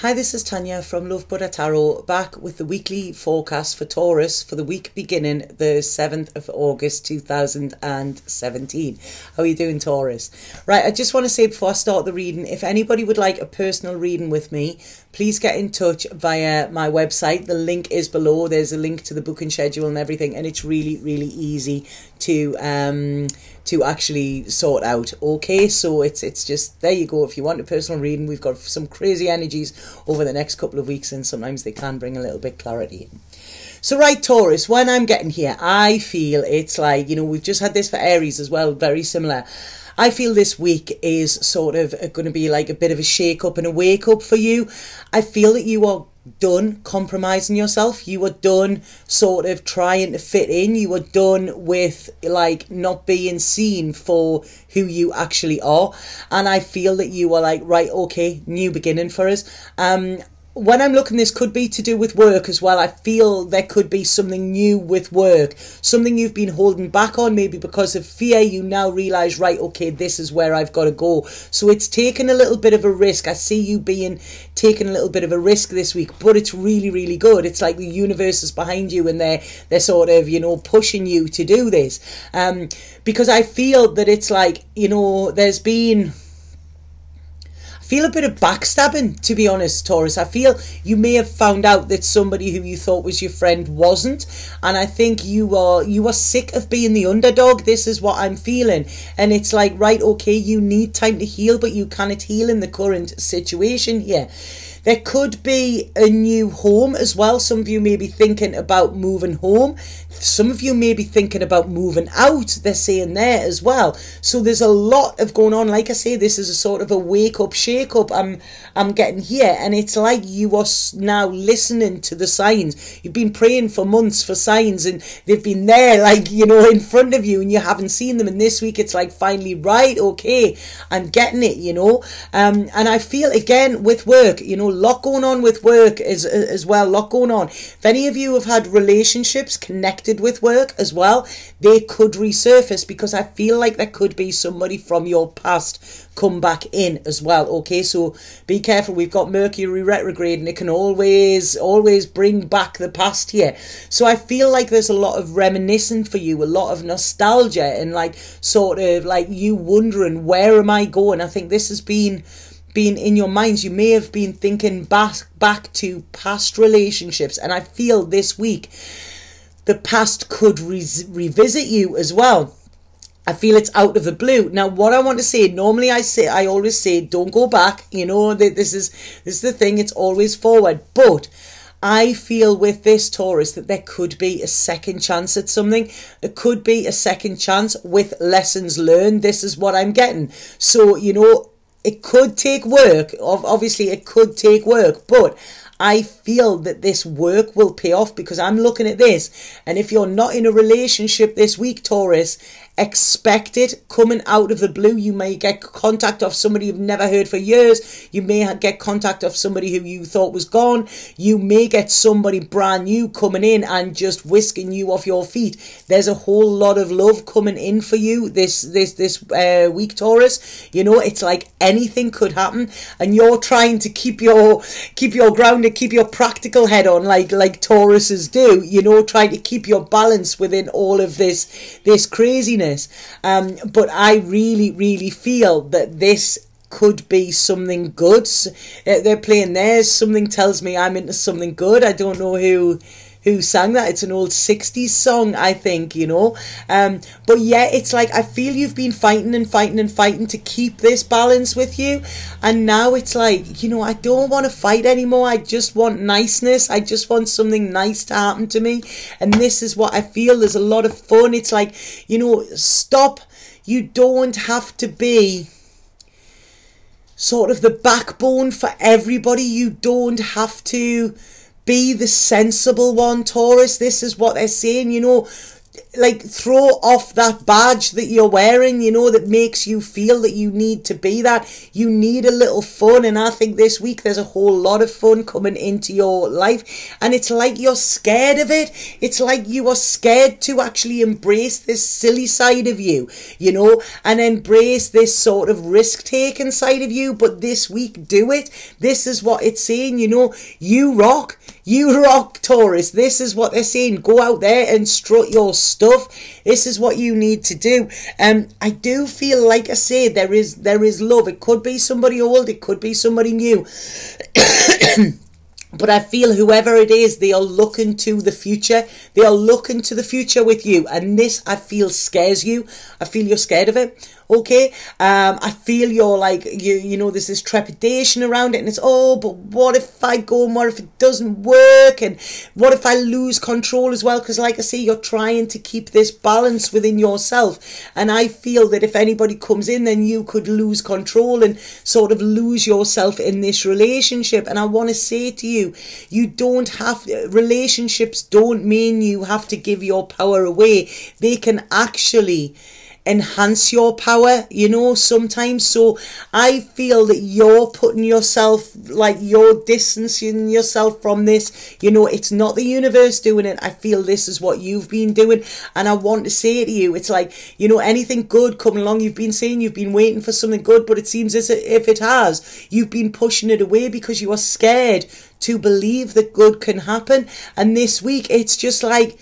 Hi, this is Tanya from Love Buddha Tarot, back with the weekly forecast for Taurus for the week beginning the 7th of August 2017. How are you doing, Taurus? Right, I just want to say before I start the reading, if anybody would like a personal reading with me, please get in touch via my website. The link is below. There's a link to the booking schedule and everything, and it's really, really easy to actually sort out. Okay, so it's just, there you go. If you want a personal reading, we've got some crazy energies over the next couple of weeks, and sometimes they can bring a little bit clarity. So right, Taurus, when I'm getting here, I feel it's like, we've just had this for Aries as well, very similar. I feel this week is sort of going to be like a bit of a shake-up and a wake-up for you. I feel that you are done compromising yourself. You are done sort of trying to fit in. You are done with like not being seen for who you actually are. And I feel that you are like, right, okay, new beginning for us. When I'm looking, this could be to do with work as well. I feel there could be something new with work, something you've been holding back on, maybe because of fear. You now realise, right, okay, this is where I've got to go. So it's taken a little bit of a risk. I see you taking a little bit of a risk this week, but it's really, really good. It's like the universe is behind you, and they're sort of, pushing you to do this. Because I feel that it's like, there's been... feel a bit of backstabbing, to be honest, Taurus. I feel you may have found out that somebody who you thought was your friend wasn't, and I think you are sick of being the underdog. This is what I'm feeling, and it's like, right, okay, you need time to heal, but you cannot heal in the current situation here. There could be a new home as well. Some of you may be thinking about moving home. Some of you may be thinking about moving out, they're saying there as well. So there's a lot of going on. Like I say, this is a sort of a wake-up, shake-up I'm getting here. And it's like you are now listening to the signs. You've been praying for months for signs, and they've been there, like, in front of you, and you haven't seen them. And this week it's like, finally, right, okay, I'm getting it, And I feel, again, with work, lot going on with work as well, lot going on. If any of you have had relationships connected with work as well, they could resurface, because I feel like there could be somebody from your past come back in as well. Okay, so be careful. We've got Mercury retrograde, and it can always bring back the past here. So I feel like there's a lot of reminiscing for you, a lot of nostalgia, and like sort of like you wondering, where am I going? I think this has been in your minds. You may have been thinking back to past relationships, and I feel this week the past could revisit you as well. I feel it's out of the blue. Now, what I want to say, normally I always say, don't go back. This is the thing. It's always forward. But I feel with this, Taurus, that there could be a second chance at something. It could be a second chance with lessons learned. This is what I'm getting. So, it could take work. Obviously, it could take work, but I feel that this work will pay off, because I'm looking at this. And if you're not in a relationship this week, Taurus, expect it coming out of the blue. You may get contact of somebody you've never heard for years. You may get contact of somebody who you thought was gone. You may get somebody brand new coming in and just whisking you off your feet. There's a whole lot of love coming in for you this week, Taurus. It's like anything could happen, and you're trying to keep your grounded, keep your practical head on, like Tauruses do. Trying to keep your balance within all of this craziness. But I really, really feel that this could be something good. They're playing theirs. Something tells me I'm into something good. I don't know who sang that. It's an old 60s song, I think, but yeah, it's like I feel you've been fighting to keep this balance with you, and now it's like, I don't want to fight anymore. I just want niceness. I just want something nice to happen to me, and this is what I feel. There's a lot of fun. It's like, stop. You don't have to be sort of the backbone for everybody. You don't have to be the sensible one, Taurus. This is what they're saying, like throw off that badge that you're wearing, you know, that makes you feel that you need to be that. You need a little fun, and I think this week there's a whole lot of fun coming into your life, and it's like you're scared of it. It's like you are scared to actually embrace this silly side of you, you know, and embrace this sort of risk-taking side of you. But this week, do it. This is what it's saying, you know, you rock, Taurus. This is what they're saying. Go out there and strut your stuff. This is what you need to do. I do feel, like I say, there is love. It could be somebody old, it could be somebody new. But I feel whoever it is, they are looking to the future. They are looking to the future with you. And this, I feel, scares you. I feel you're scared of it. Okay, I feel you're like, you know, there's this trepidation around it, and it's, oh, but what if I go, and what if it doesn't work, and what if I lose control as well? Because like I say, you're trying to keep this balance within yourself, and I feel that if anybody comes in, then you could lose control and sort of lose yourself in this relationship. And I want to say to you, you don't have, relationships don't mean you have to give your power away. They can actually enhance your power, you know, sometimes. So I feel that you're putting yourself, like you're distancing yourself from this, you know. It's not the universe doing it. I feel this is what you've been doing, and I want to say to you, it's like, you know, anything good coming along, you've been saying you've been waiting for something good, but it seems as if it has, you've been pushing it away because you are scared to believe that good can happen. And this week, it's just like,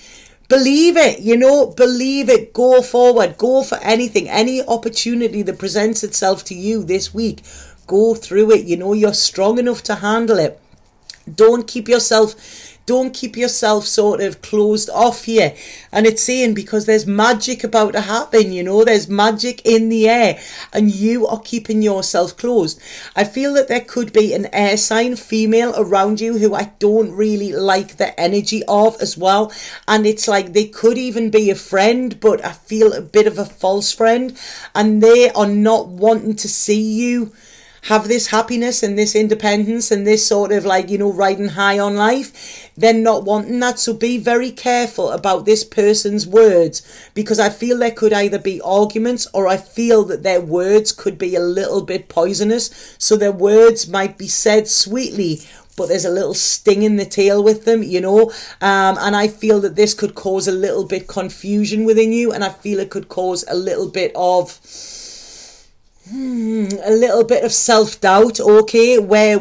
believe it, you know, believe it, go forward, go for anything, any opportunity that presents itself to you this week, go through it, you know, you're strong enough to handle it. Don't keep yourself sort of closed off here. And it's saying, because there's magic about to happen, you know, there's magic in the air, and you are keeping yourself closed. I feel that there could be an air sign female around you who I don't really like the energy of as well. And it's like they could even be a friend, but I feel a bit of a false friend, and they are not wanting to see you have this happiness and this independence and this sort of, like, you know, riding high on life. They're not wanting that. So be very careful about this person's words, because I feel there could either be arguments, or I feel that their words could be a little bit poisonous. So their words might be said sweetly, but there's a little sting in the tail with them, you know. And I feel that this could cause a little bit confusion within you, and I feel it could cause a little bit of self-doubt, okay, where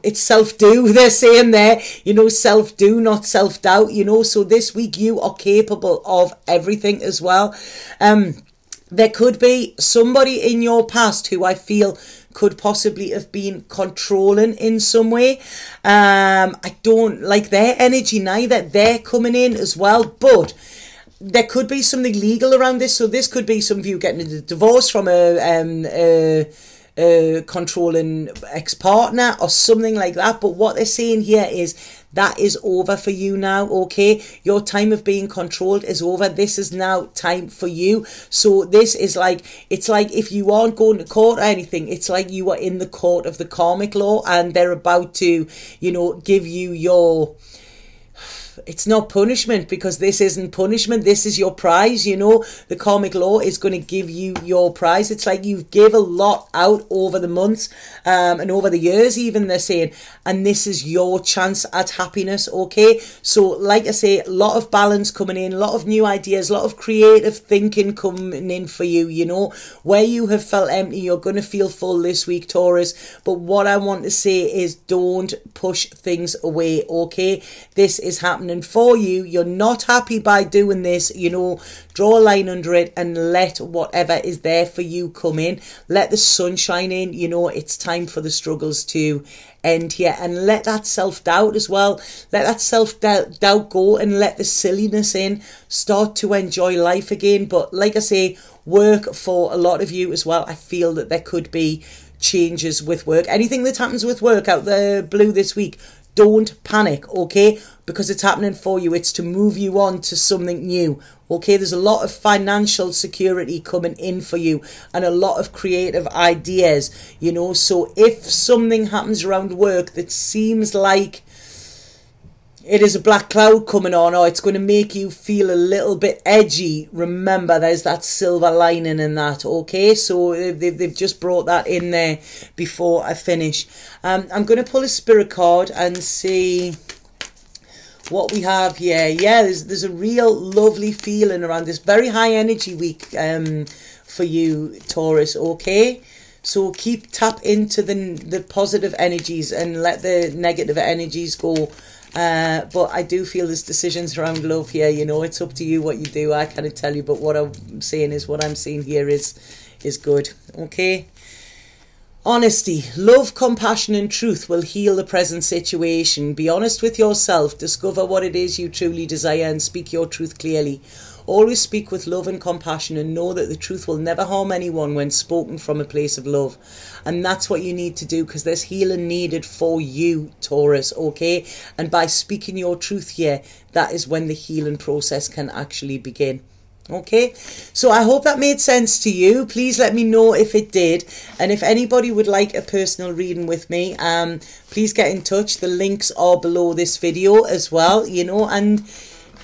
it's self-do, they're saying there, you know, self-do, not self-doubt, you know. So this week you are capable of everything as well. There could be somebody in your past who I feel could possibly have been controlling in some way. I don't like their energy neither. They're coming in as well, but there could be something legal around this. So this could be some of you getting a divorce from a controlling ex-partner or something like that. But what they're saying here is that is over for you now, okay? Your time of being controlled is over. This is now time for you. So this is like, it's like if you aren't going to court or anything, it's like you are in the court of the karmic law, and they're about to, you know, give you your... It's not punishment, because this isn't punishment. This is your prize, you know. The karmic law is going to give you your prize. It's like you've gave a lot out over the months and over the years even, they're saying. And this is your chance at happiness, okay? So, like I say, a lot of balance coming in, a lot of new ideas, a lot of creative thinking coming in for you, you know. Where you have felt empty, you're going to feel full this week, Taurus. But what I want to say is, don't push things away, okay? This is happening for you. You're not happy by doing this, you know. Draw a line under it and let whatever is there for you come in. Let the sun shine in, you know. It's time for the struggles to end here, and let that self-doubt as well, let that self-doubt go, and let the silliness in. Start to enjoy life again. But like I say, work for a lot of you as well. I feel that there could be changes with work. Anything that happens with work out the blue this week, don't panic, okay? Because it's happening for you. It's to move you on to something new, okay? There's a lot of financial security coming in for you, and a lot of creative ideas, you know. So if something happens around work that seems like it is a black cloud coming on, or it's going to make you feel a little bit edgy. Remember, there's that silver lining in that, okay? So they've just brought that in there before I finish. I'm going to pull a spirit card and see what we have here. Yeah, there's a real lovely feeling around this very high energy week for you, Taurus, okay? So tap into the positive energies and let the negative energies go. But I do feel there's decisions around love here. You know, it's up to you what you do. I can't tell you, but what I'm saying is, what I'm seeing here is good. Okay. Honesty, love, compassion and truth will heal the present situation. Be honest with yourself. Discover what it is you truly desire and speak your truth clearly. Always speak with love and compassion and know that the truth will never harm anyone when spoken from a place of love. And that's what you need to do, because there's healing needed for you, Taurus, okay? And by speaking your truth here, that is when the healing process can actually begin. Okay, so I hope that made sense to you. Please let me know if it did. And if anybody would like a personal reading with me, please get in touch. The links are below this video as well, you know, and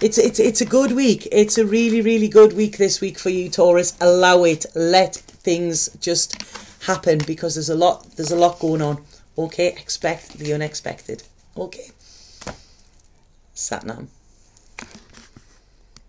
it's a good week. It's a really, really good week this week for you, Taurus. Allow it. Let things just happen, because there's a lot going on. Okay, expect the unexpected. Okay. Satnam.